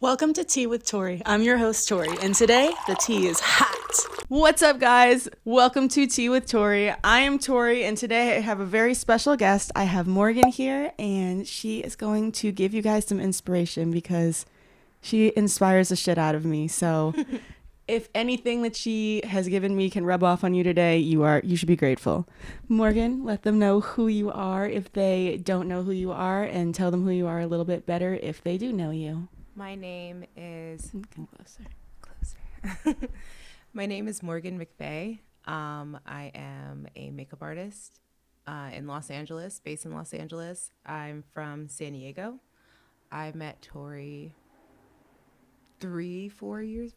Welcome to Tea with Tori. I'm your host, Tori, and today the tea is hot. What's up, guys? Welcome to Tea with Tori. I am Tori, and today I have a very special guest. I have Morgan here, and she is going to give you guys some inspiration because she inspires the shit out of me. So if anything that she has given me can rub off on you today, you should be grateful. Morgan, let them know who you are if they don't know who you are, and tell them who you are a little bit better if they do know you. My name is... Come closer. My name is Morgan McVay. I am a makeup artist in Los Angeles, based in Los Angeles. I'm from San Diego. I met Tori 4 years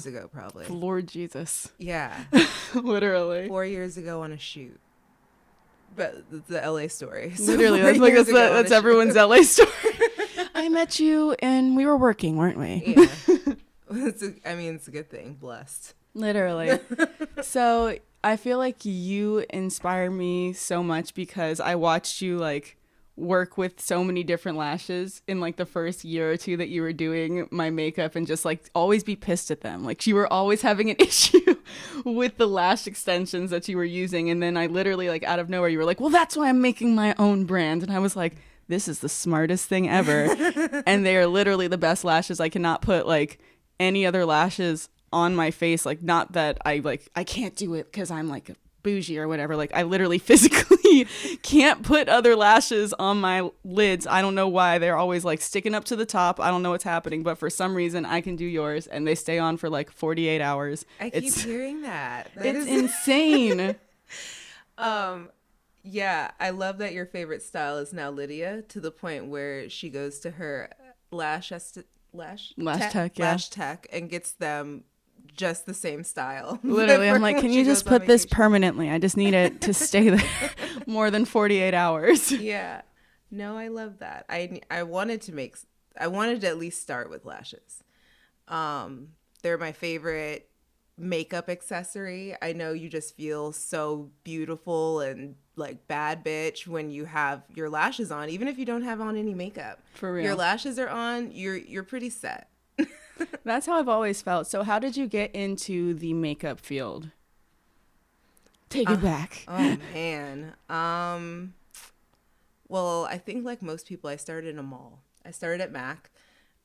ago, probably. Lord Jesus. Yeah. Literally. 4 years ago on a shoot. But it's the LA story. So literally. That's everyone's LA story. I met you and we were working, weren't we? Yeah. It's a good thing. Blessed. Literally. So I feel like you inspire me so much because I watched you work with so many different lashes in the first year or two that you were doing my makeup, and just always be pissed at them. You were always having an issue with the lash extensions that you were using. And then I literally out of nowhere, you were like, well, that's why I'm making my own brand. And I was like, this is the smartest thing ever. And they are literally the best lashes. I cannot put any other lashes on my face. Not that I can't do it because I'm bougie or whatever. I literally physically can't put other lashes on my lids. I don't know why. They're always sticking up to the top. I don't know what's happening, but for some reason I can do yours and they stay on for 48 hours. I keep hearing that. It's insane. Yeah, I love that your favorite style is now Lydia, to the point where she goes to her lash tech and gets them just the same style. Literally, I'm like, can you just put this permanently? I just need it to stay there more than 48 hours. Yeah. No, I love that. I wanted to at least start with lashes. They're my favorite makeup accessory. I know you just feel so beautiful and bad bitch when you have your lashes on, even if you don't have on any makeup. For real. Your lashes are on, you're pretty set. That's how I've always felt. So how did you get into the makeup field? Take it back. Oh man. Well, I think like most people, I started in a mall. I started at Mac.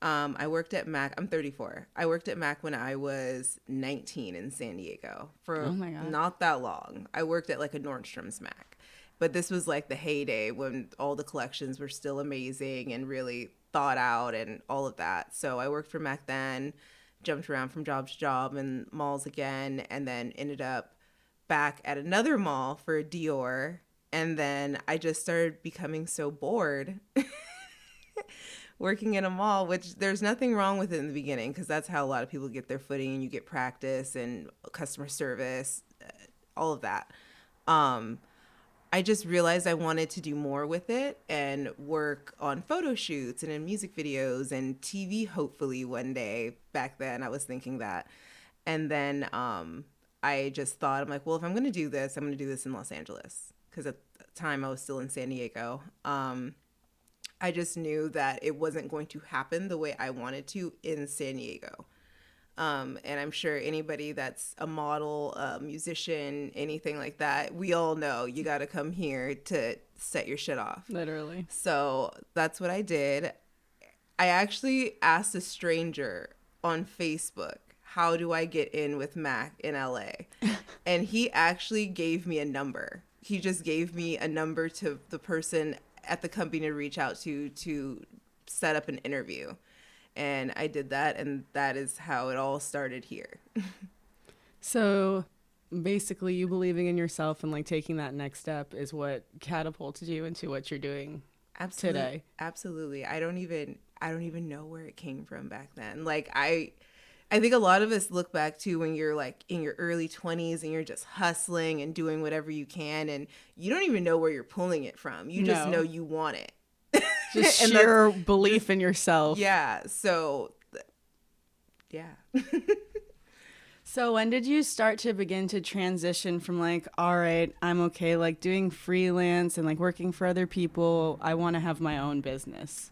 I worked at Mac. I'm 34. I worked at Mac when I was 19 in San Diego for not that long. I worked at a Nordstrom's Mac. But this was the heyday when all the collections were still amazing and really thought out and all of that. So I worked for Mac then, jumped around from job to job in malls again, and then ended up back at another mall for Dior. And then I just started becoming so bored working in a mall, which there's nothing wrong with it in the beginning because that's how a lot of people get their footing and you get practice and customer service, all of that. I just realized I wanted to do more with it and work on photo shoots and in music videos and TV, hopefully one day. Back then, I was thinking that. And then I just thought, I'm like, well, if I'm going to do this, I'm going to do this in Los Angeles. Because at the time, I was still in San Diego. I just knew that it wasn't going to happen the way I wanted to in San Diego. And I'm sure anybody that's a model, a musician, anything like that, we all know you got to come here to set your shit off. Literally. So that's what I did. I actually asked a stranger on Facebook, how do I get in with Mac in LA? And he actually gave me a number. He just gave me a number to the person at the company to reach out to set up an interview. And I did that, and that is how it all started here. So basically you believing in yourself and taking that next step is what catapulted you into what you're doing today. Absolutely. I don't even know where it came from back then. I think a lot of us look back to when you're in your early 20s and you're just hustling and doing whatever you can, and you don't even know where you're pulling it from. You just know you want it. Just sheer belief in yourself. Yeah. So, yeah. So when did you start to begin to transition from all right, I'm okay doing freelance and working for other people, I want to have my own business?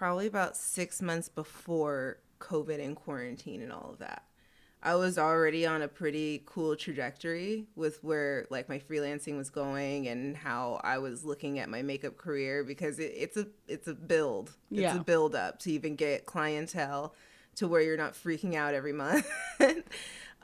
probably about 6 months before COVID and quarantine and all of that. I was already on a pretty cool trajectory with where like my freelancing was going and how I was looking at my makeup career, because it's a build. It's a build up to even get clientele to where you're not freaking out every month and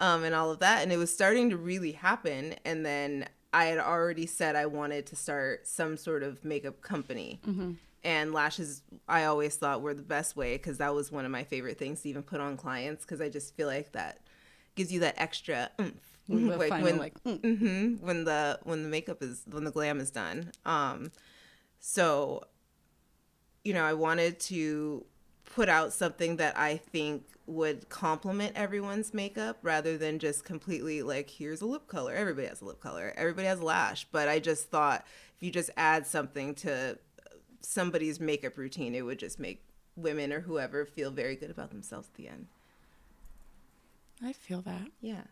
all of that. And it was starting to really happen. And then I had already said I wanted to start some sort of makeup company. Mm-hmm. And lashes, I always thought were the best way, because that was one of my favorite things to even put on clients, because I just feel like that gives you that extra oomph. Like when the makeup is, when the glam is done. So, you know, I wanted to put out something that I think would complement everyone's makeup, rather than just completely like, here's a lip color. Everybody has a lip color. Everybody has a lash. But I just thought if you just add something to somebody's makeup routine, it would just make women or whoever feel very good about themselves at the end. I feel that. Yeah.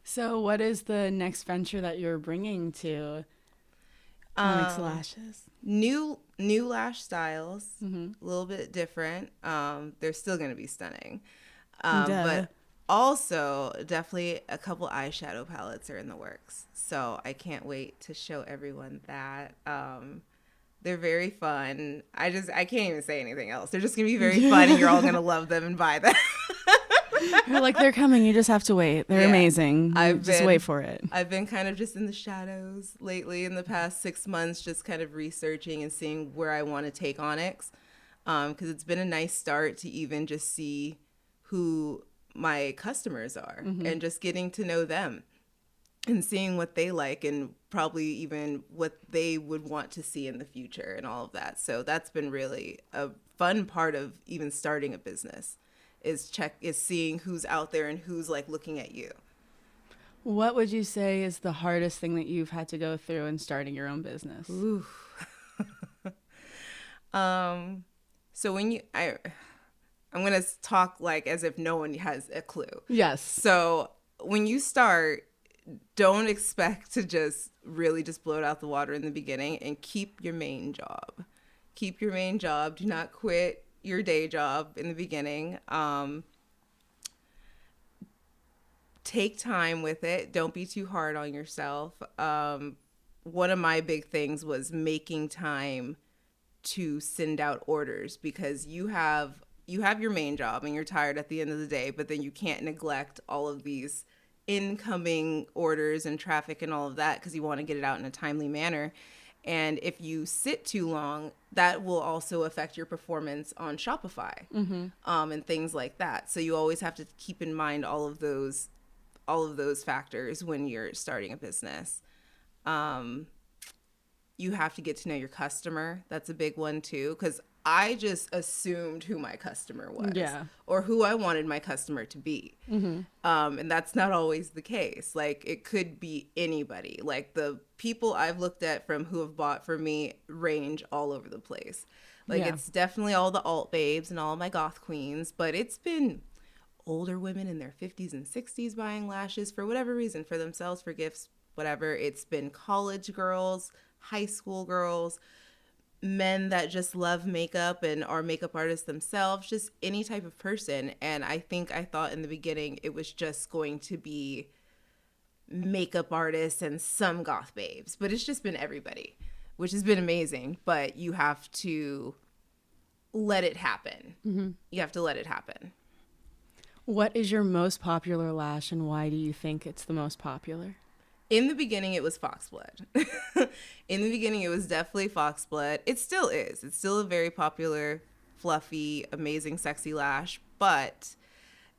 So what is the next venture that you're bringing to Onyx Lashes? New lash styles, a little bit different. They're still going to be stunning. But also definitely a couple eyeshadow palettes are in the works. So I can't wait to show everyone that. They're very fun. I can't even say anything else. They're just going to be very fun, and you're all going to love them and buy them. You're like, they're coming. You just have to wait. They're amazing. Just wait for it. I've been kind of just in the shadows lately in the past 6 months, just kind of researching and seeing where I want to take Onyx. Because it's been a nice start to even just see who my customers are and just getting to know them and seeing what they like and probably even what they would want to see in the future and all of that. So that's been really a fun part of even starting a business, is seeing who's out there and who's like looking at you. What would you say is the hardest thing that you've had to go through in starting your own business? Ooh. So when I'm going to talk like as if no one has a clue. Yes. So when you start, don't expect to just really just blow it out the water in the beginning, and keep your main job. Keep your main job. Do not quit your day job in the beginning. Take time with it. Don't be too hard on yourself. One of my big things was making time to send out orders, because you have your main job and you're tired at the end of the day, but then you can't neglect all of these incoming orders and traffic and all of that, because you want to get it out in a timely manner. And if you sit too long, that will also affect your performance on Shopify, and things like that. So you always have to keep in mind all of those factors when you're starting a business. You have to get to know your customer. That's a big one too, because I just assumed who my customer was, or who I wanted my customer to be. And that's not always the case. Like, it could be anybody. Like, the people I've looked at from who have bought from me range all over the place. Like, it's definitely all the alt babes and all my goth queens, but it's been older women in their 50s and 60s buying lashes for whatever reason, for themselves, for gifts, whatever. It's been college girls, high school girls, men that just love makeup and are makeup artists themselves, just any type of person. And I thought in the beginning it was just going to be makeup artists and some goth babes, but it's just been everybody, which has been amazing. But you have to let it happen. You have to let it happen. What is your most popular lash, and why do you think it's the most popular? In the beginning, it was Foxblood. In the beginning, it was definitely Foxblood. It still is. It's still a very popular, fluffy, amazing, sexy lash. But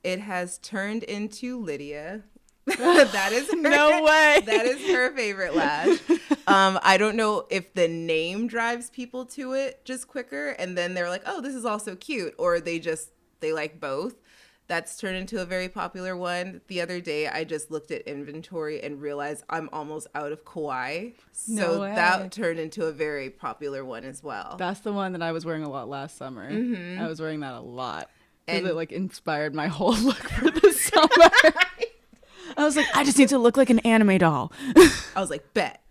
it has turned into Lydia. That is her, no way. That is her favorite lash. I don't know if the name drives people to it just quicker, and then they're like, oh, this is also cute, or they like both. That's turned into a very popular one. The other day, I just looked at inventory and realized I'm almost out of Kawaii. So that turned into a very popular one as well. That's the one that I was wearing a lot last summer. I was wearing that a lot, because it like inspired my whole look for the summer. I was like, I just need to look like an anime doll. I was like, bet.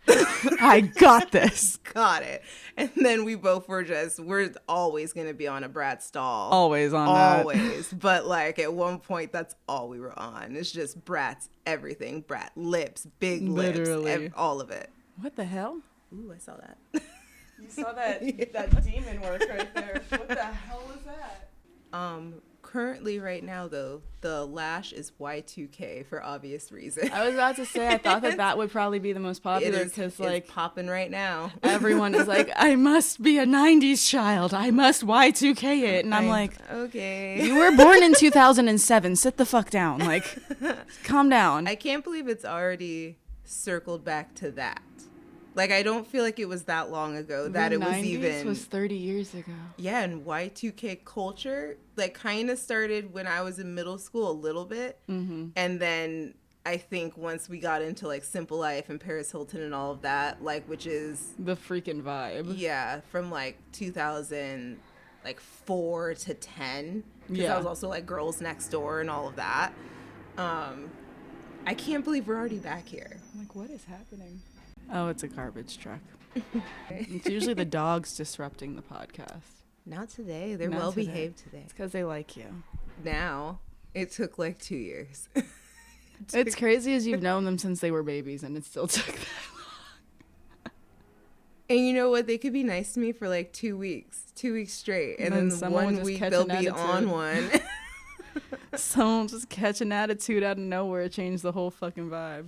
I got this. Got it. And then we both were we're always going to be on a brat stall. Always on that. Always. But like at one point, that's all we were on. It's just brats, everything. Brat lips, big Literally. lips, all of it. What the hell? Ooh, I saw that. You saw that that demon work right there. What the hell was that? Currently right now though, the lash is Y2K for obvious reasons. I was about to say, I thought that would probably be the most popular because like popping right now. Everyone is like, I must be a 90s child. I must Y2K it. And I'm like, okay. You were born in 2007. Sit the fuck down. Like, calm down. I can't believe it's already circled back to that. Like, I don't feel like it was that long ago that it was even... The 90s was 30 years ago. Yeah, and Y2K culture, like, kind of started when I was in middle school a little bit. Mm-hmm. And then I think once we got into, like, Simple Life and Paris Hilton and all of that, like, which is... The freaking vibe. Yeah, from, like, 2004 to 10. Because Yeah. I was also, like, Girls Next Door and all of that. I can't believe we're already back here. I'm like, what is happening? Oh, it's a garbage truck. It's usually the dogs disrupting the podcast. Not today. They're Not well today. behaved today. It's because they like you. Now, it took like 2 years. It's crazy as you've known them since they were babies, and it still took that long. And you know what? They could be nice to me for like 2 weeks. 2 weeks straight. And then someone will 1 just week catch they'll an be attitude. on one. Someone will just catch an attitude out of nowhere, change the whole fucking vibe.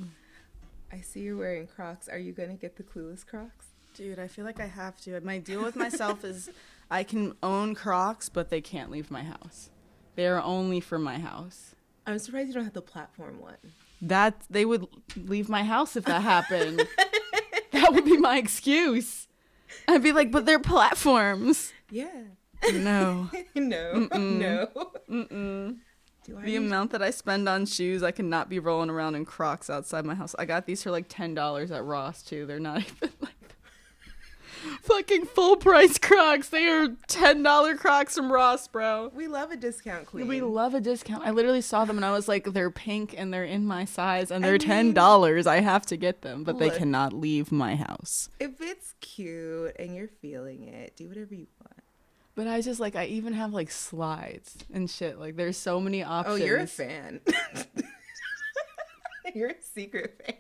I see you're wearing Crocs. Are you going to get the Clueless Crocs? Dude, I feel like I have to. My deal with myself is I can own Crocs, but they can't leave my house. They are only for my house. I'm surprised you don't have the platform one. That they would leave my house if that happened. That would be my excuse. I'd be like, but they're platforms. Yeah. No. No. Mm-mm. No. Mm-mm. The amount that I spend on shoes, I cannot be rolling around in Crocs outside my house. I got these for like $10 at Ross too. They're not even like fucking full price Crocs. They are $10 Crocs from Ross, bro. We love a discount queen. We love a discount. I literally saw them and I was like, they're pink and they're in my size and they're $10. I have to get them, but they cannot leave my house. If it's cute and you're feeling it, do whatever you want. But I just like, I even have like slides and shit. Like there's so many options. Oh, you're a fan. You're a secret fan.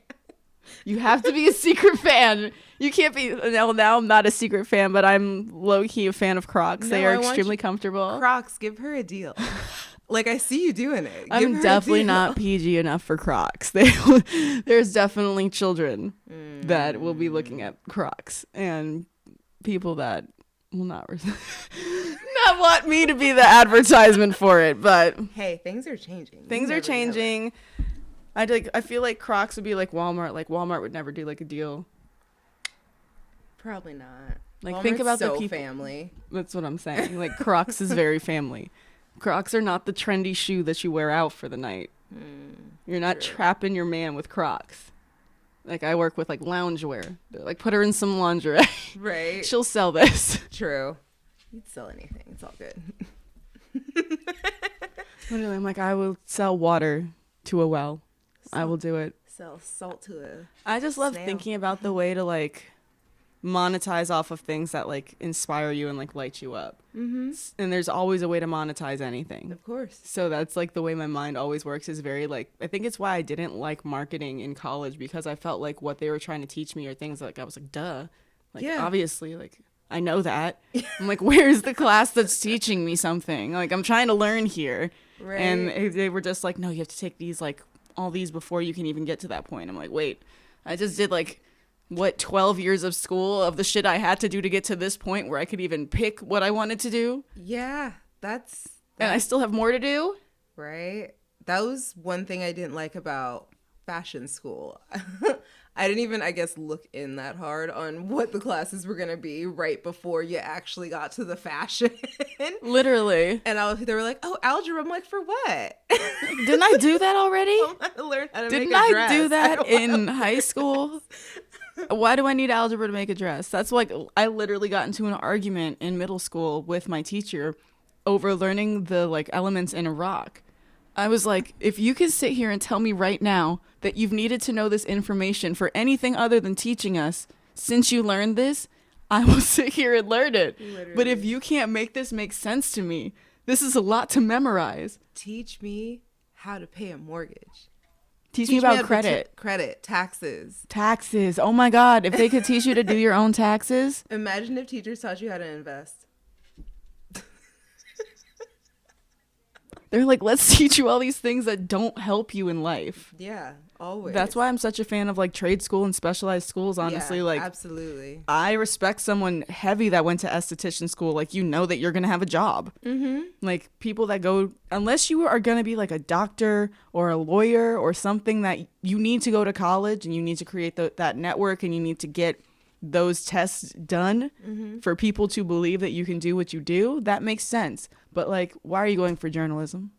You have to be a secret fan. You can't be. Now I'm not a secret fan, but I'm low-key a fan of Crocs. They are extremely comfortable. Crocs, give her a deal. Like, I see you doing it. I'm definitely not PG enough for Crocs. There's definitely children that will be looking at Crocs and people that will not want me to be the advertisement for it. But hey, things are changing. Things are changing. I feel like Crocs would be like Walmart. Like Walmart would never do like a deal. Probably not. Like Walmart's think about so the people. Family. That's what I'm saying. Like Crocs is very family. Crocs are not the trendy shoe that you wear out for the night. You're not trapping your man with Crocs. Like I work with like loungewear. They're like put her in some lingerie. Right. She'll sell this. True. You'd sell anything. It's all good. Literally, I'm like I will sell water to a well. I will do it. Sell salt to a I just love snail. thinking about the way to like monetize off of things that like inspire you and like light you up. Mm-hmm. And there's always a way to monetize anything. Of course. So that's like the way my mind always works is very like, I think it's why I didn't like marketing in college because I felt like what they were trying to teach me are things like I was like, duh. Like obviously like I know that. I'm like, where's the class that's teaching me something? Like I'm trying to learn here. Right. And they were just like, no, you have to take these like all these before you can even get to that point. I'm like, wait, I just did like 12 years of school of the shit I had to do to get to this point where I could even pick what I wanted to do. Yeah, that's and I still have more to do. Right. That was one thing I didn't like about fashion school. I didn't even, I guess, look in that hard on what the classes were going to be right before you actually got to the fashion. Literally. And they were like, oh, algebra. I'm like, for what? Didn't I do that already? I want to learn how to Didn't make a dress. I do that in high school? Why do I need algebra to make a dress? That's like, I literally got into an argument in middle school with my teacher over learning the like elements in a rock. I was like, if you can sit here and tell me right now that you've needed to know this information for anything other than teaching us since you learned this, I will sit here and learn it. Literally. But if you can't make this make sense to me, this is a lot to memorize. Teach me how to pay a mortgage. Teach me about credit. Credit, taxes. Taxes. Oh my God. If they could teach you to do your own taxes. Imagine if teachers taught you how to invest. They're like, let's teach you all these things that don't help you in life. Yeah, always. That's why I'm such a fan of like trade school and specialized schools, honestly. Yeah, like, absolutely. I respect someone heavy that went to esthetician school. Like, you know that you're going to have a job. Mm-hmm. Like, people that go, unless you are going to be like a doctor or a lawyer or something that you need to go to college and you need to create that network and you need to get those tests done for people to believe that you can do what you do, that makes sense. But like, why are you going for journalism?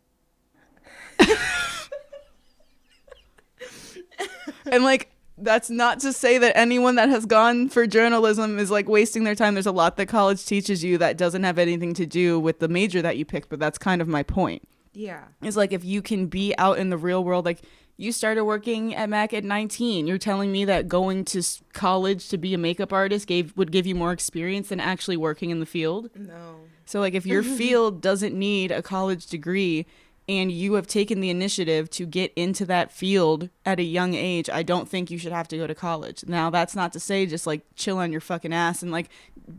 And like, that's not to say that anyone that has gone for journalism is like wasting their time. There's a lot that college teaches you that doesn't have anything to do with the major that you picked, but that's kind of my point. Yeah. It's like, if you can be out in the real world, like you started working at Mac at 19. You're telling me that going to college to be a makeup artist would give you more experience than actually working in the field? No. So like, if your field doesn't need a college degree and you have taken the initiative to get into that field at a young age, I don't think you should have to go to college. Now, that's not to say just like chill on your fucking ass and like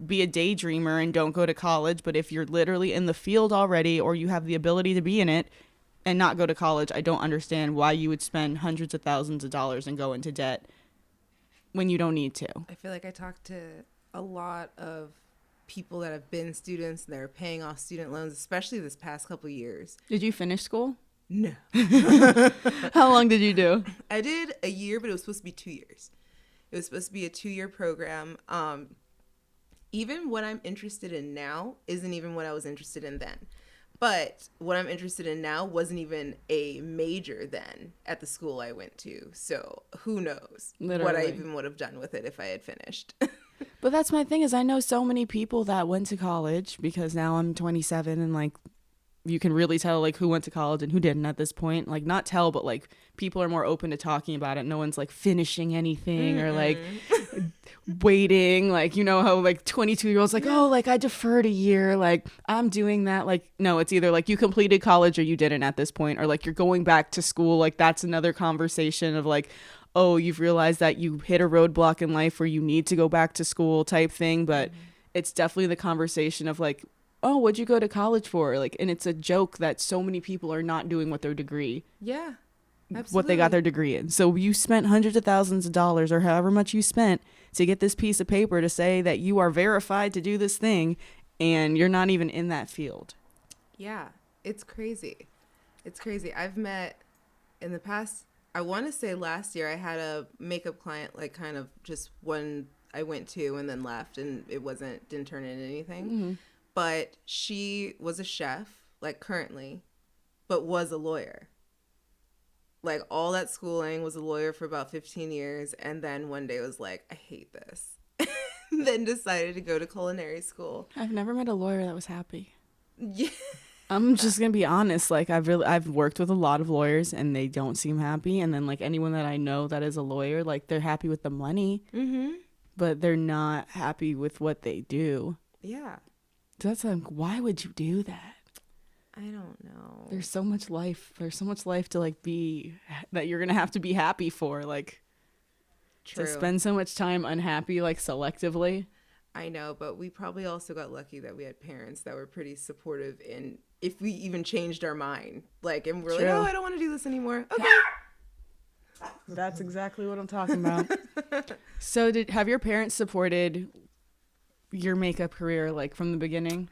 be a daydreamer and don't go to college. But if you're literally in the field already or you have the ability to be in it and not go to college, I don't understand why you would spend hundreds of thousands of dollars and go into debt when you don't need to. I feel like I talked to a lot of people that have been students and they're paying off student loans, especially this past couple of years. Did you finish school? No. How long did you do? I did a year, but it was supposed to be 2 years. It was supposed to be a 2-year program. Even what I'm interested in now isn't even what I was interested in then. But what I'm interested in now wasn't even a major then at the school I went to. So who knows what I even would have done with it if I had finished. But that's my thing, is I know so many people that went to college, because now I'm 27 and like you can really tell like who went to college and who didn't at this point. Like, not tell, but like people are more open to talking about it. No one's like finishing anything or like waiting. Like, you know how like 22-year-olds like, oh, like I deferred a year. Like I'm doing that. Like, no, it's either like you completed college or you didn't at this point, or like you're going back to school. Like that's another conversation of like, oh, you've realized that you hit a roadblock in life where you need to go back to school type thing. But it's definitely the conversation of like, oh, what'd you go to college for? Like, and it's a joke that so many people are not doing what their degree. Yeah, absolutely. What they got their degree in. So you spent hundreds of thousands of dollars or however much you spent to get this piece of paper to say that you are verified to do this thing, and you're not even in that field. Yeah, it's crazy. It's crazy. I've met in the past, I want to say last year, I had a makeup client, like kind of just one I went to and then left, and it didn't turn into anything. Mm-hmm. But she was a chef, like currently, but was a lawyer. Like all that schooling, was a lawyer for about 15 years. And then one day was like, I hate this. Then decided to go to culinary school. I've never met a lawyer that was happy. Yeah. I'm just going to be honest. Like I've worked with a lot of lawyers and they don't seem happy. And then like anyone that I know that is a lawyer, like they're happy with the money, but they're not happy with what they do. Yeah. That's like, why would you do that? I don't know. There's so much life. There's so much life to like be that you're gonna have to be happy for. Like, True. To spend so much time unhappy, like selectively. I know, but we probably also got lucky that we had parents that were pretty supportive in if we even changed our mind. Like, and we're True. like, oh, I don't want to do this anymore. Okay. That's exactly what I'm talking about. So have your parents supported your makeup career like from the beginning?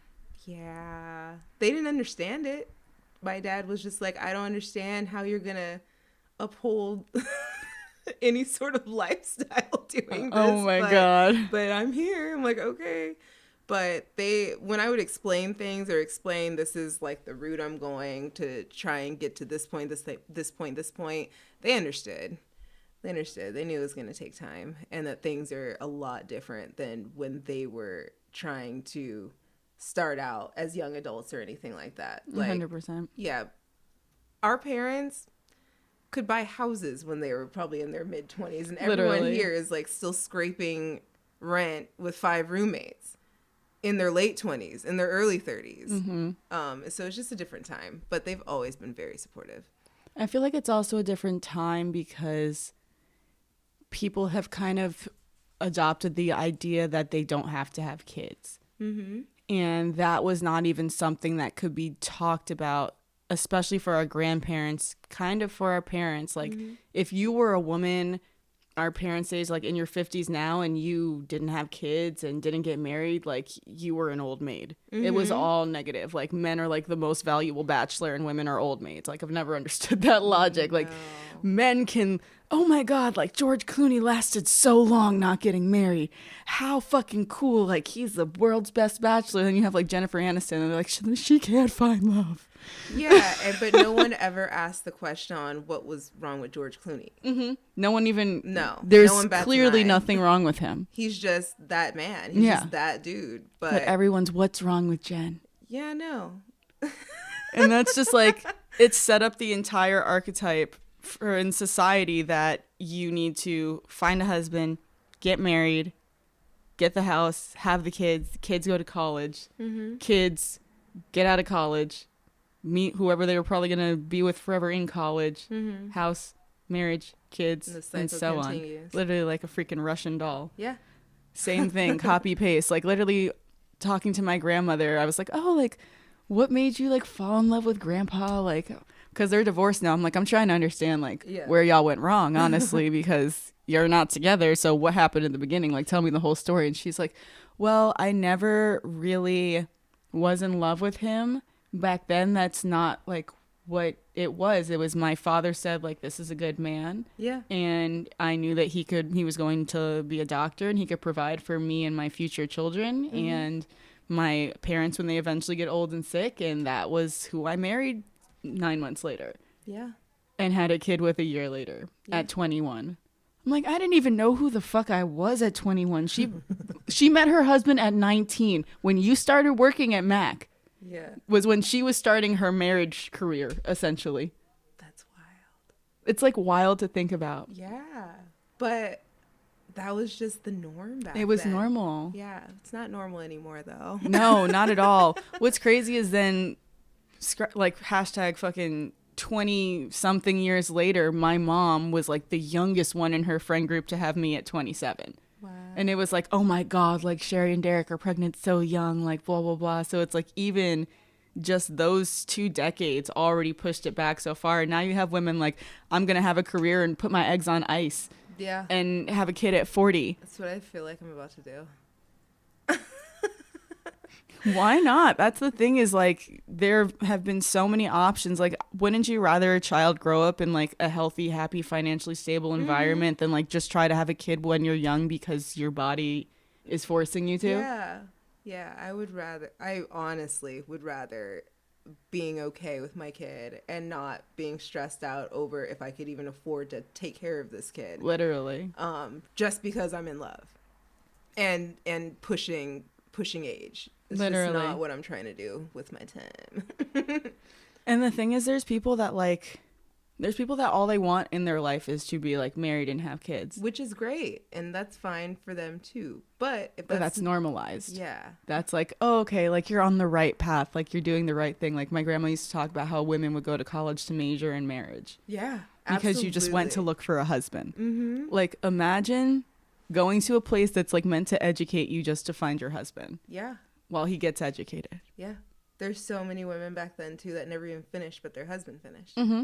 Yeah, they didn't understand it. My dad was just like, I don't understand how you're gonna uphold any sort of lifestyle doing this. Oh my God. But I'm here. I'm like, okay. But when I would explain things or explain this is like the route I'm going to try and get to this point, this point, they understood. They understood. They knew it was going to take time and that things are a lot different than when they were trying to start out as young adults or anything like that. Like, 100%. Yeah. Our parents could buy houses when they were probably in their mid-20s, and everyone Literally. here is like still scraping rent with 5 roommates in their late 20s, in their early 30s. So it's just a different time, but they've always been very supportive. I feel like it's also a different time because people have kind of adopted the idea that they don't have to have kids. And that was not even something that could be talked about, especially for our grandparents, kind of for our parents. Like, if you were a woman, our parents' age, like in your 50s now, and you didn't have kids and didn't get married, like, you were an old maid. It was all negative. Like, men are like the most valuable bachelor and women are old maids. Like, I've never understood that logic. Like, men can, oh my God, like George Clooney lasted so long not getting married. How fucking cool. Like, he's the world's best bachelor. Then you have like Jennifer Aniston and they're like, she can't find love. Yeah, but no one ever asked the question on what was wrong with George Clooney. No one even, There's there's clearly nothing wrong with him. He's just that man. He's just that dude. But everyone's, what's wrong with Jen? Yeah, no. And that's just like, it's set up the entire archetype for in society that you need to find a husband, get married, get the house, have the kids go to college, kids get out of college, meet whoever they were probably going to be with forever in college, house, marriage, kids, and so continues on. Literally like a freaking Russian doll. Yeah. Same thing, copy paste. Like, literally talking to my grandmother, I was like, oh, like, what made you like fall in love with grandpa? Like, because they're divorced now. I'm like, I'm trying to understand like where y'all went wrong, honestly, because you're not together. So what happened in the beginning? Like, tell me the whole story. And she's like, well, I never really was in love with him back then. That's not like what it was. It was my father said like, this is a good man. Yeah. And I knew that he was going to be a doctor and he could provide for me and my future children and my parents when they eventually get old and sick. And that was who I married 9 months later. Yeah. And had a kid with a year later at 21. I'm like, I didn't even know who the fuck I was at 21. She met her husband at 19. When you started working at Mac. Yeah. Was when she was starting her marriage career, essentially. That's wild. It's like wild to think about. Yeah. But that was just the norm back then. It was normal. Yeah. It's not normal anymore though. No, not at all. What's crazy is then like hashtag fucking 20 something years later, my mom was like the youngest one in her friend group to have me at 27. Wow. And it was like, oh my God, like Sherry and Derek are pregnant so young, like blah, blah, blah. So it's like even just those 2 decades already pushed it back so far. And now you have women like, I'm going to have a career and put my eggs on ice. Yeah. And have a kid at 40. That's what I feel like I'm about to do. Why not? That's the thing is like there have been so many options. Like, wouldn't you rather a child grow up in like a healthy, happy, financially stable environment than like just try to have a kid when you're young because your body is forcing you to? Yeah. Yeah. I honestly would rather being okay with my kid and not being stressed out over if I could even afford to take care of this kid. Literally. Just because I'm in love and pushing age. It's Literally. just not what I'm trying to do with my time. And the thing is, there's people that all they want in their life is to be like married and have kids. Which is great. And that's fine for them too. But if that's normalized. Yeah. That's like, oh, okay, like you're on the right path. Like you're doing the right thing. Like my grandma used to talk about how women would go to college to major in marriage. Yeah. Because you just went to look for a husband. Mm-hmm. Like imagine going to a place that's like meant to educate you just to find your husband. Yeah. While he gets educated. Yeah. There's so many women back then too that never even finished, but their husband finished. Mm-hmm.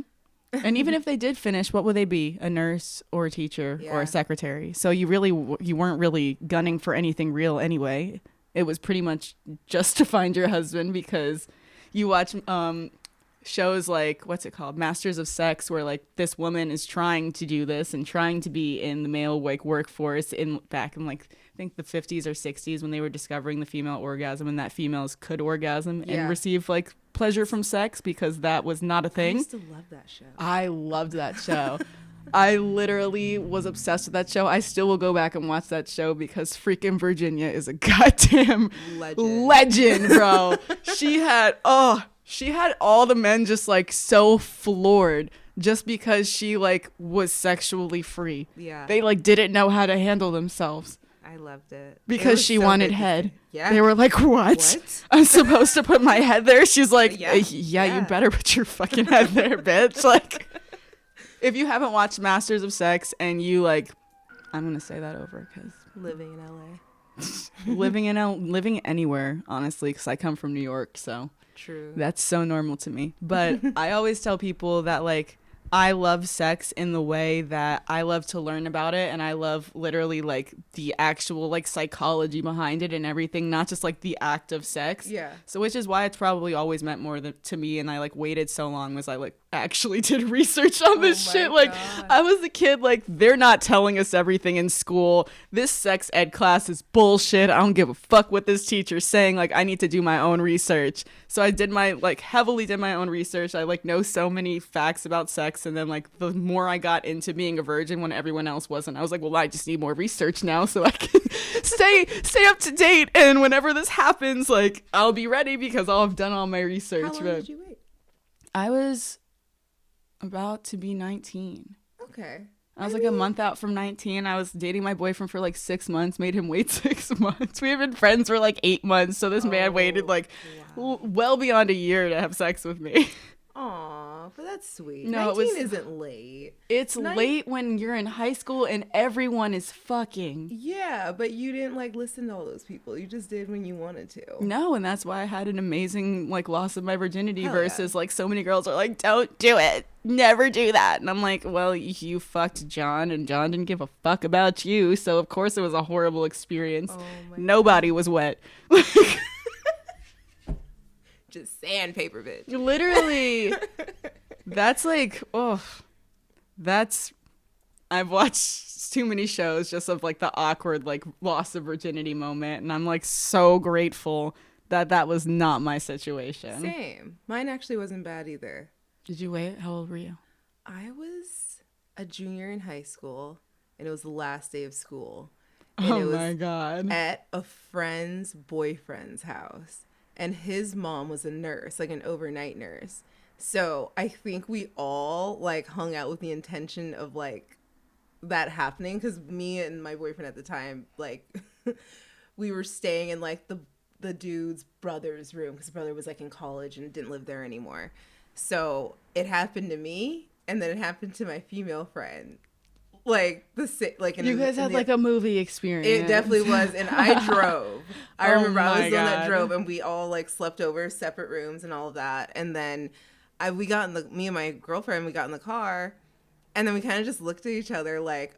And even if they did finish, what would they be? A nurse or a teacher or a secretary? So you weren't really gunning for anything real anyway. It was pretty much just to find your husband because you watch shows like, what's it called? Masters of Sex, where like this woman is trying to do this and trying to be in the male like workforce back in like I think the 50s or 60s when they were discovering the female orgasm and that females could orgasm and receive like pleasure from sex because that was not a thing. I used to love that show. I loved that show. I literally was obsessed with that show. I still will go back and watch that show because freaking Virginia is a goddamn legend, bro. She had all the men just like so floored just because she like was sexually free. Yeah. They like didn't know how to handle themselves. I loved it. Because she wanted head. Yeah. They were like, what? I'm supposed to put my head there? She's like, yeah, you better put your fucking head there, bitch. Like, if you haven't watched Masters of Sex and you like, I'm going to say that over because. Living in LA. living anywhere, honestly, because I come from New York, so. True. That's so normal to me. But I always tell people that like I love sex in the way that I love to learn about it, and I love literally like the actual like psychology behind it and everything, not just like the act of sex. Yeah. So which is why it's probably always meant more to me, and I like waited so long was I like actually did research on this shit. Like I was a kid, like they're not telling us everything in school. This sex ed class is bullshit. I don't give a fuck what this teacher's saying. Like I need to do my own research. So I did heavily did my own research. I like know so many facts about sex, and then like the more I got into being a virgin when everyone else wasn't, I was like, well, I just need more research now so I can stay up to date, and whenever this happens, like I'll be ready because I'll have done all my research. How long did you wait? I was about to be 19. Okay. I was like a month out from 19. I was dating my boyfriend for like 6 months, made him wait 6 months. We had been friends for like 8 months. So this man waited like well beyond a year to have sex with me. Aw, but that's sweet. No, 19 isn't late. It's late when you're in high school and everyone is fucking. Yeah, but you didn't like listen to all those people. You just did when you wanted to. No, and that's why I had an amazing like loss of my virginity versus like so many girls are like, don't do it. Never do that. And I'm like, well, you fucked John and John didn't give a fuck about you. So of course it was a horrible experience. Nobody was wet. Just sandpaper, bitch. Literally. That's like, I've watched too many shows just of like the awkward like loss of virginity moment, and I'm like so grateful that was not my situation. Same. Mine actually wasn't bad either. Did you wait? How old were you? I was a junior in high school, and it was the last day of school. And oh my God. At a friend's boyfriend's house. And his mom was a nurse, like an overnight nurse. So I think we all like hung out with the intention of like that happening. Because me and my boyfriend at the time, like we were staying in like the dude's brother's room. Because his brother was like in college and didn't live there anymore. So it happened to me. And then it happened to my female friend. Like you guys had like a movie experience. It definitely was, and I drove. I remember I was the one that drove, and we all like slept over separate rooms and all of that. And then me and my girlfriend, we got in the car, and then we kind of just looked at each other like,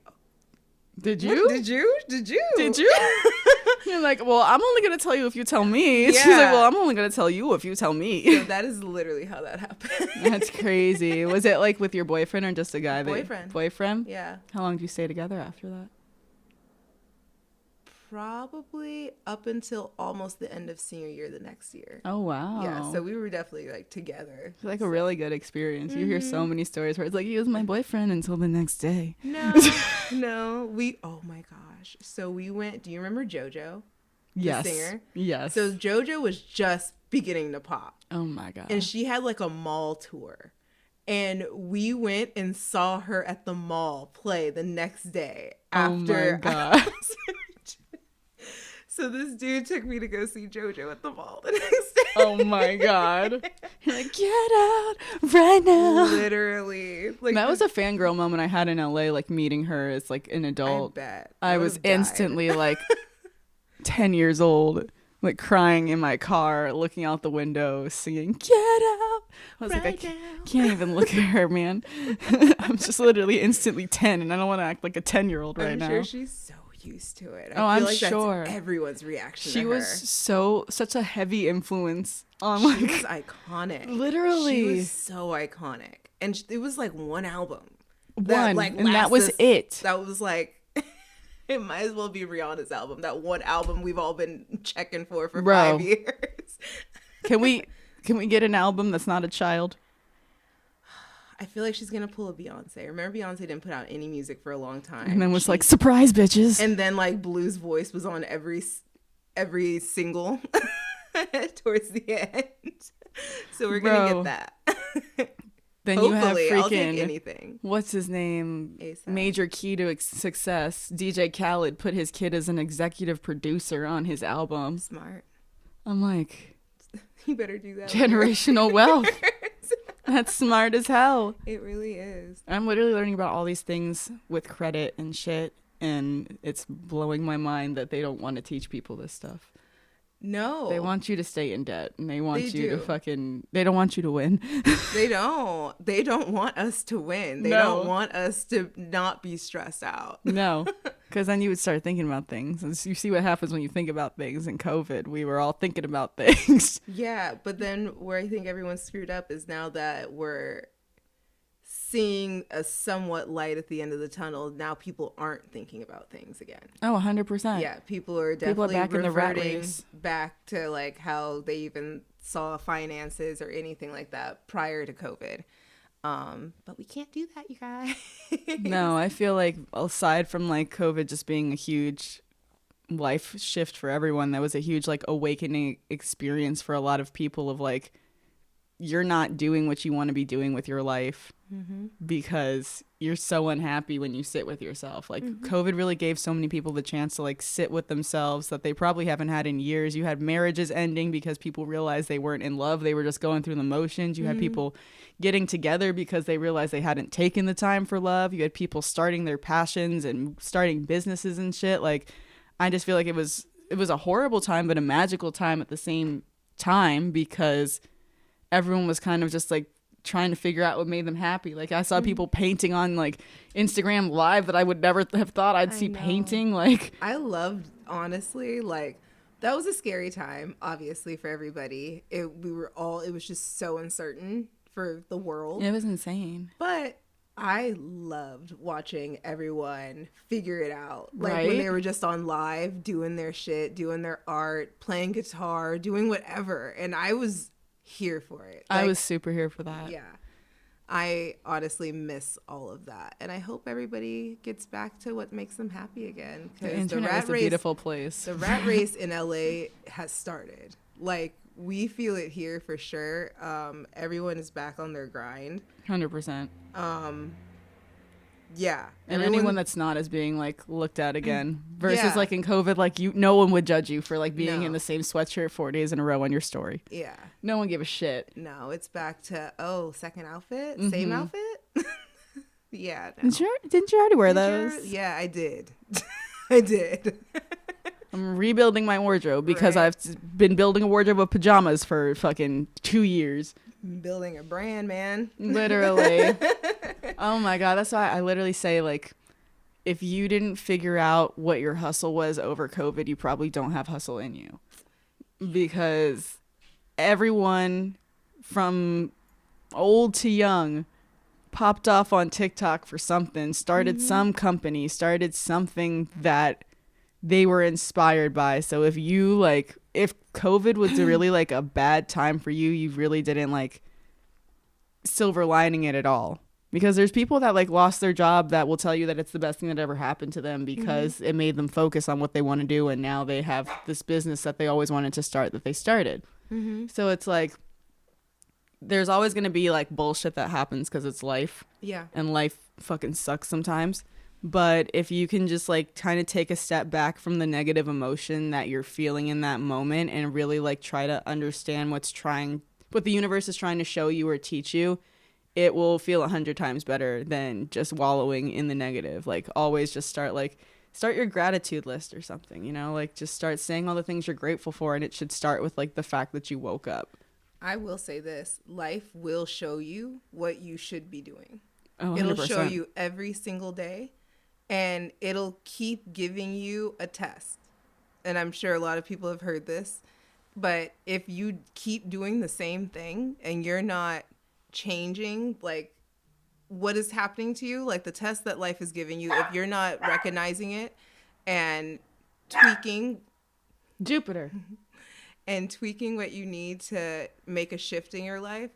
Did you? You're like, well, I'm only going to tell you if you tell me. Yeah. She's like, well, I'm only going to tell you if you tell me. So that is literally how that happened. That's crazy. Was it like with your boyfriend or just a guy? Boyfriend? Yeah. How long did you stay together after that? Probably up until almost the end of senior year the next year. Oh, wow. Yeah, so we were definitely like together. It's like a really good experience. You hear so many stories where it's like, he was my boyfriend until the next day. No, oh my gosh. So we went, do you remember JoJo? Yes. The singer? Yes. So JoJo was just beginning to pop. Oh my God. And she had like a mall tour. And we went and saw her at the mall play the next day after. Oh my God. So this dude took me to go see JoJo at the mall the next day. Oh my God. You're like, get out right now. Literally. Like that was a fangirl moment I had in LA, like meeting her as like an adult. I bet. I was instantly like 10 years old, like crying in my car, looking out the window, singing, get out. I was like, I can't even look at her, man. I'm just literally instantly 10, and I don't want to act like a 10-year-old right now. I'm sure she's so used to it. I'm sure. That's everyone's reaction she to her. was such a heavy influence on she was iconic. Literally. She was so iconic. And it was like one album. And that was it. That was like, it might as well be Rihanna's album. That one album we've all been checking for 5 years. Can we get an album that's not a child? I feel like she's going to pull a Beyonce. Remember Beyonce didn't put out any music for a long time. And then was like, surprise, bitches. And then like Blue's Voice was on every single. towards the end. So we're going to get that. Then Hopefully, you have I'll take freaking, anything. what's his name? ASAP. Major key to success. DJ Khaled put his kid as an executive producer on his album. Smart. I'm like, you better do that. generational wealth. That's smart as hell. It really is. I'm literally learning about all these things with credit and shit, and it's blowing my mind that they don't want to teach people this stuff. No. They want you to stay in debt, and they want They you to do. fucking... They don't want you to win. They don't. They don't want us to win. They No. don't want us to not be stressed out. No, because then you would start thinking about things. And you see what happens when you think about things. In COVID, we were all thinking about things. Yeah, but then where I think everyone's screwed up is now that we're seeing a somewhat light at the end of the tunnel, now people aren't thinking about things again. Oh, 100%. Yeah, people are definitely back in the rat reverting race. back to like how they even saw finances or anything like that prior to COVID. But we can't do that, you guys. No, I feel like aside from like COVID just being a huge life shift for everyone, that was a huge like awakening experience for a lot of people of like, you're not doing what you want to be doing with your life because you're so unhappy when you sit with yourself. Like COVID really gave so many people the chance to like sit with themselves that they probably haven't had in years. You had marriages ending because people realized they weren't in love. They were just going through the motions. You had people getting together because they realized they hadn't taken the time for love. You had people starting their passions and starting businesses and shit. Like, I just feel like it was a horrible time, but a magical time at the same time because everyone was kind of just like trying to figure out what made them happy. Like I saw people painting on like Instagram Live that I would never have thought I'd see painting. Like I loved, honestly, like that was a scary time, obviously, for everybody. It was just so uncertain for the world. it was insane. But I loved watching everyone figure it out. Like Right? when they were just on live, doing their shit, doing their art, playing guitar, doing whatever. And I was here for it. I Like, was super here for that. yeah. I honestly miss all of that. And I hope everybody gets back to what makes them happy again. The 'Cause internet was a beautiful place. the rat race in LA has started. Like, we feel it here for sure. Everyone is back on their grind. 100%. Yeah. And anyone that's not is being like looked at again versus Yeah. like in COVID, like no one would judge you for like being No. in the same sweatshirt 4 days in a row on your story. Yeah. No one gave a shit. No, it's back to, second outfit? Same outfit? Yeah. No. Didn't you already wear Did those? yeah, I did. I did. I'm rebuilding my wardrobe because Right. I've been building a wardrobe of pajamas for fucking 2 years. Building a brand, man. Literally. Oh my God. That's why I literally say, like, if you didn't figure out what your hustle was over COVID, you probably don't have hustle in you. Because everyone from old to young popped off on TikTok for something, started some company, started something that they were inspired by. So if you like, if COVID was really like a bad time for you, you really didn't like silver lining it at all. Because there's people that like lost their job that will tell you that it's the best thing that ever happened to them because it made them focus on what they want to do. And now they have this business that they always wanted to start that they started. So it's like, there's always going to be like bullshit that happens because it's life. Yeah. And life fucking sucks sometimes. But if you can just like kind of take a step back from the negative emotion that you're feeling in that moment and really like try to understand what the universe is trying to show you or teach you, it will feel 100 times better than just wallowing in the negative. Like always just start your gratitude list or something, you know, like just start saying all the things you're grateful for. And it should start with like the fact that you woke up. I will say this. Life will show you what you should be doing. Oh, 100%. It'll show you every single day. And it'll keep giving you a test. And I'm sure a lot of people have heard this. But if you keep doing the same thing and you're not changing, like, what is happening to you, like the test that life is giving you, if you're not recognizing it and tweaking Jupiter. and tweaking what you need to make a shift in your life,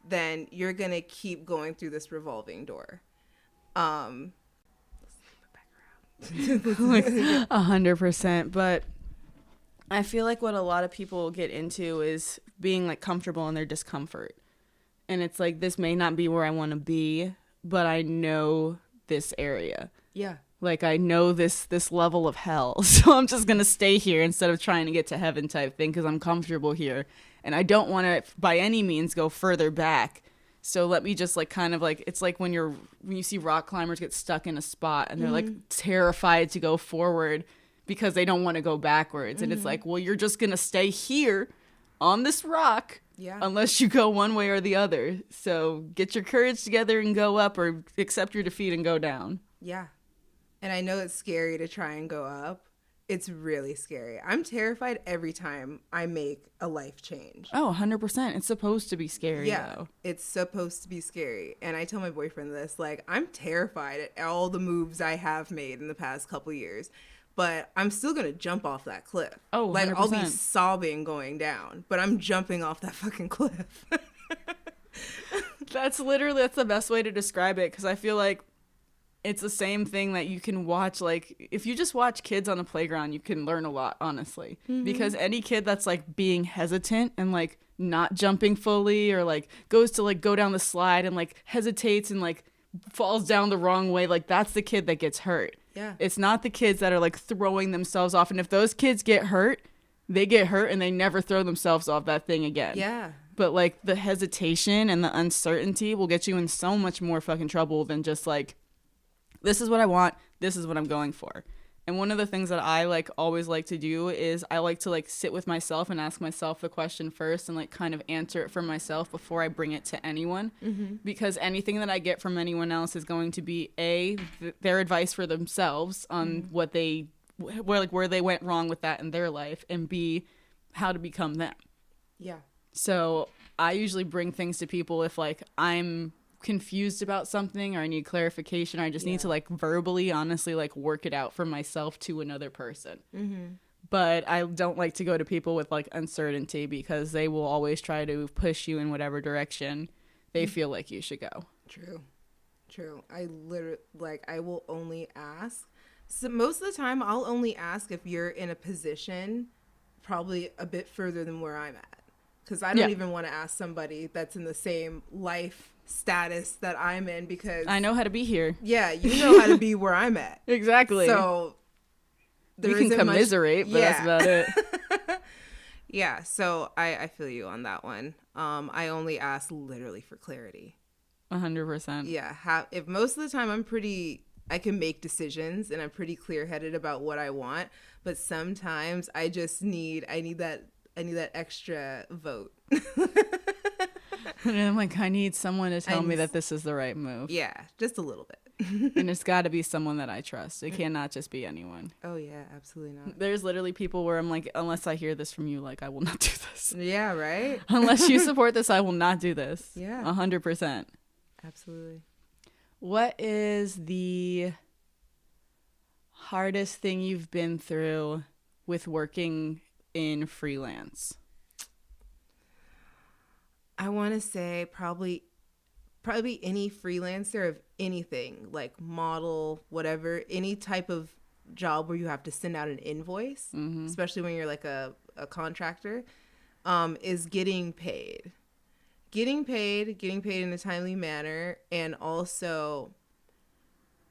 then you're going to keep going through this revolving door. Like 100%. But I feel like what a lot of people get into is being like comfortable in their discomfort. And it's like, this may not be where I want to be, but I know this area. Yeah. Like, I know this level of hell. So I'm just going to stay here instead of trying to get to heaven type thing because I'm comfortable here. And I don't want to, by any means, go further back. So let me just, like, kind of like, it's like when you see rock climbers get stuck in a spot and they're, like, terrified to go forward because they don't want to go backwards. And it's like, well, you're just going to stay here on this rock unless you go one way or the other. So get your courage together and go up, or accept your defeat and go down. Yeah. And I know it's scary to try and go up. It's really scary. I'm terrified every time I make a life change. Oh, 100%. It's supposed to be scary, though. It's supposed to be scary. And I tell my boyfriend this, like, I'm terrified at all the moves I have made in the past couple years. But I'm still going to jump off that cliff. Oh, 100%. Like, I'll be sobbing going down, but I'm jumping off that fucking cliff. That's the best way to describe it, because I feel like it's the same thing that you can watch. Like, if you just watch kids on the playground, you can learn a lot, honestly. Because any kid that's, like, being hesitant and, like, not jumping fully, or, like, goes to, like, go down the slide and, like, hesitates and, like, falls down the wrong way, like, that's the kid that gets hurt. Yeah. It's not the kids that are, like, throwing themselves off. And if those kids get hurt, they get hurt and they never throw themselves off that thing again. Yeah. But, like, the hesitation and the uncertainty will get you in so much more fucking trouble than just, like, this is what I want, this is what I'm going for. And one of the things that I, like, always like to do is I like to, like, sit with myself and ask myself the question first and, like, kind of answer it for myself before I bring it to anyone. Because anything that I get from anyone else is going to be their advice for themselves on what they, where they went wrong with that in their life, and B, how to become them. Yeah. So I usually bring things to people if, like, I'm confused about something or I need clarification, or I just need to, like, verbally, honestly, like, work it out for myself to another person. But I don't like to go to people with, like, uncertainty, because they will always try to push you in whatever direction they feel like you should go. True. I literally, like, I will only ask. So most of the time I'll only ask if you're in a position probably a bit further than where I'm at. Because I don't even want to ask somebody that's in the same life status that I'm in, because I know how to be here. Yeah, you know how to be where I'm at. Exactly. So we can commiserate, but that's about it. Yeah, so I feel you on that one. I only ask literally for clarity. 100%. Yeah, if most of the time I can make decisions and I'm pretty clear-headed about what I want, but sometimes I need that extra vote. And I'm like, I need someone to tell me that this is the right move. Yeah, just a little bit. And it's got to be someone that I trust. It cannot just be anyone. Oh, yeah, absolutely not. There's literally people where I'm like, unless I hear this from you, like, I will not do this. Yeah, right? Unless you support this, I will not do this. Yeah. 100%. Absolutely. What is the hardest thing you've been through with working in freelance? I want to say probably any freelancer of anything, like model, whatever, any type of job where you have to send out an invoice, especially when you're like a contractor, is getting paid in a timely manner. And also,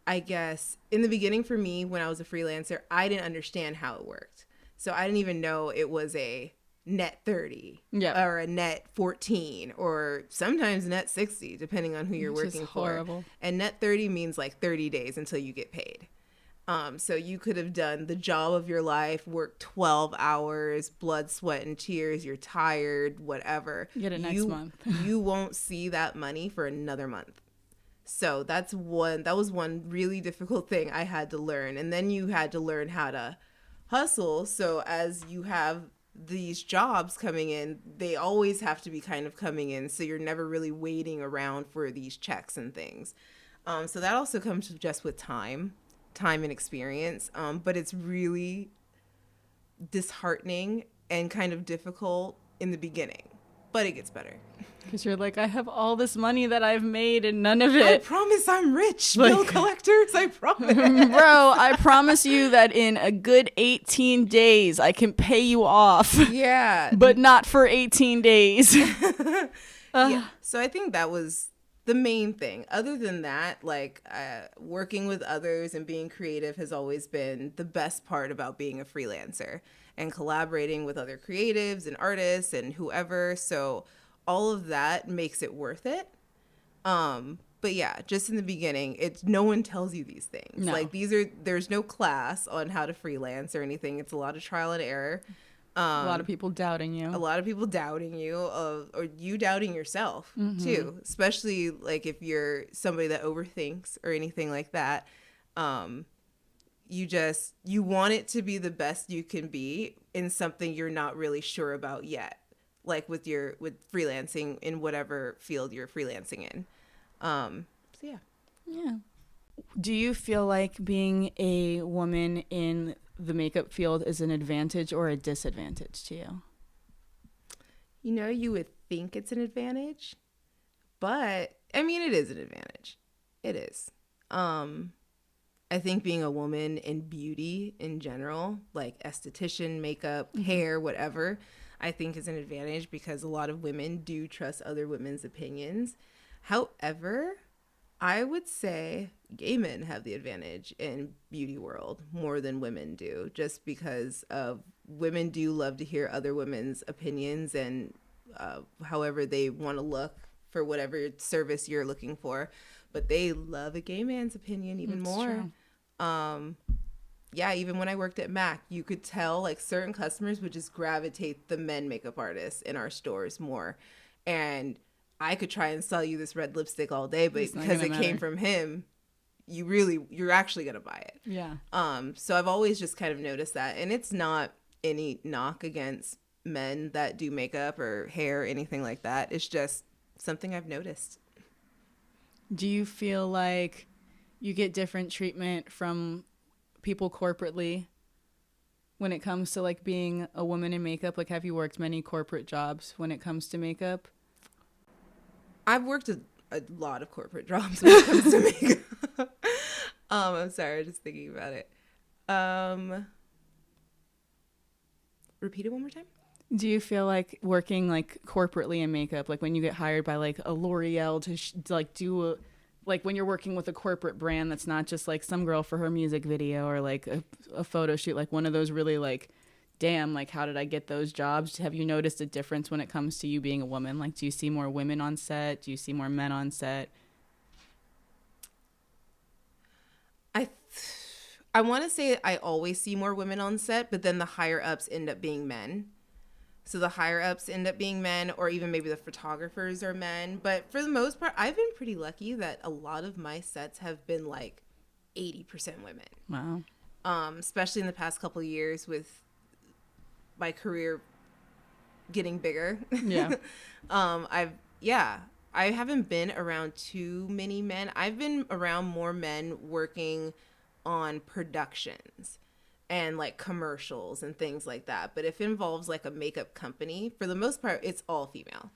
I guess in the beginning for me, when I was a freelancer, I didn't understand how it worked. So I didn't even know it was a net 30 or a net 14 or sometimes net 60, depending on who you're working for. And net 30 means like 30 days until you get paid. So you could have done the job of your life, worked 12 hours, blood, sweat, and tears. You're tired, whatever. Get it next month. You won't see that money for another month. So that was one really difficult thing I had to learn. And then you had to learn how to hustle. So as you have these jobs coming in, they always have to be kind of coming in. So you're never really waiting around for these checks and things. So that also comes just with time and experience. But it's really disheartening and kind of difficult in the beginning. but it gets better. Because you're like, I have all this money that I've made and none of I it. promise I'm rich, bill collectors. I promise. Bro, I promise you that in a good 18 days, I can pay you off. Yeah. But not for 18 days. Yeah. So I think that was the main thing. Other than that, like working with others and being creative has always been the best part about being a freelancer, and collaborating with other creatives and artists and whoever. So all of that makes it worth it. But yeah, just in the beginning, no one tells you these things. No. Like there's no class on how to freelance or anything. It's a lot of trial and error. A lot of people doubting you. A lot of people doubting you, or you doubting yourself too. Especially like if you're somebody that overthinks or anything like that. You want it to be the best you can be in something you're not really sure about yet. Like with freelancing in whatever field you're freelancing in. So yeah. Yeah. Do you feel like being a woman in the makeup field is an advantage or a disadvantage to you? You know, you would think it's an advantage, but I mean, it is an advantage. It is. I think being a woman in beauty in general, like esthetician, makeup, hair, whatever, I think is an advantage because a lot of women do trust other women's opinions. However, I would say gay men have the advantage in beauty world more than women do, just because women do love to hear other women's opinions and however they want to look for whatever service you're looking for. But they love a gay man's opinion even more. True. Yeah, even when I worked at MAC, you could tell like certain customers would just gravitate the men makeup artists in our stores more. And I could try and sell you this red lipstick all day, but because it came from him, you're actually going to buy it. Yeah. So I've always just kind of noticed that. And it's not any knock against men that do makeup or hair or anything like that. It's just something I've noticed. Do you feel like you get different treatment from people corporately when it comes to like being a woman in makeup? Like, have you worked many corporate jobs when it comes to makeup? I've worked a lot of corporate jobs when it comes to makeup. I'm sorry, I'm just thinking about it. Repeat it one more time. Do you feel like working like corporately in makeup, like when you get hired by like a L'Oreal to like do like when you're working with a corporate brand that's not just like some girl for her music video or like a photo shoot, like one of those really like, damn, like how did I get those jobs? Have you noticed a difference when it comes to you being a woman? Like, do you see more women on set? Do you see more men on set? I want to say I always see more women on set, but then the higher ups end up being men. So the higher ups end up being men, or even maybe the photographers are men. But for the most part, I've been pretty lucky that a lot of my sets have been like 80% women. Wow. Especially in the past couple of years with my career getting bigger. Yeah. I haven't been around too many men. I've been around more men working on productions and like commercials and things like that. But if it involves like a makeup company, for the most part, it's all female.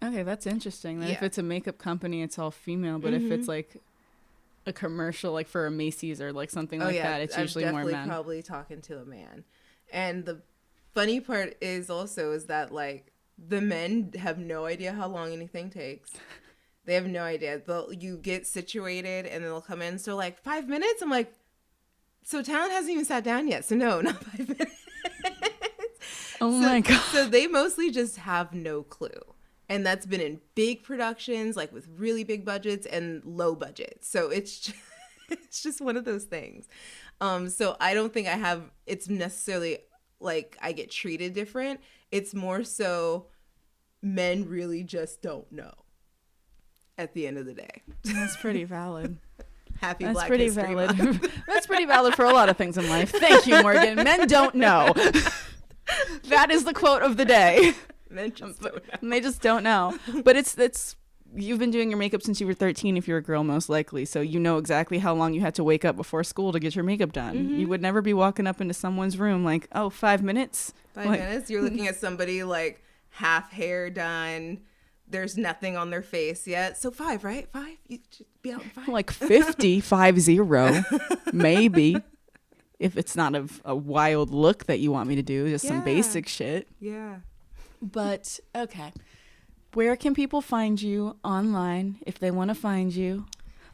Okay, that's interesting. Yeah. If it's a makeup company, it's all female. But if it's like a commercial, like for a Macy's or like something that, it's usually more men. I'm probably talking to a man. And the funny part is that like the men have no idea how long anything takes. They have no idea. You get situated and they'll come in. So like 5 minutes? I'm like, so talent hasn't even sat down yet. So no, not 5 minutes. My God. So they mostly just have no clue. And that's been in big productions, like with really big budgets and low budgets. So it's just one of those things. So I don't think it's necessarily like I get treated different. It's more so men really just don't know at the end of the day. That's pretty valid. Happy That's Black pretty History valid. Month. That's pretty valid for a lot of things in life. Thank you, Morgan. Men don't know. That is the quote of the day. Men just don't know. And they just don't know. But it's you've been doing your makeup since you were 13 if you're a girl, most likely. So you know exactly how long you had to wake up before school to get your makeup done. Mm-hmm. You would never be walking up into someone's room like, oh, 5 minutes? 5 minutes? You're looking at somebody like half hair done. There's nothing on their face yet. So 5, right? 5? You should be out in 5. Like 50, 50, maybe. If it's not a wild look that you want me to do, just some basic shit. Yeah. But, okay. Where can people find you online if they want to find you?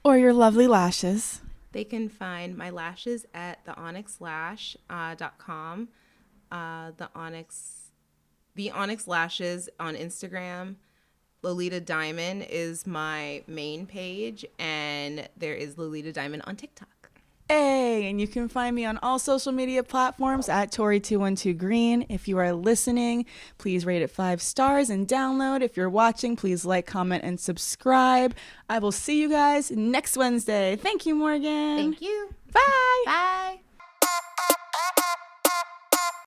Or your lovely lashes? They can find my lashes at the onyxlash.com. The Onyx Lashes on Instagram. Lolita Diamond is my main page, and there is Lolita Diamond on TikTok. Hey, and you can find me on all social media platforms at Tori212Green. If you are listening, please rate it 5 stars and download. If you're watching, please like, comment, and subscribe. I will see you guys next Wednesday. Thank you, Morgan. Thank you. Bye. Bye.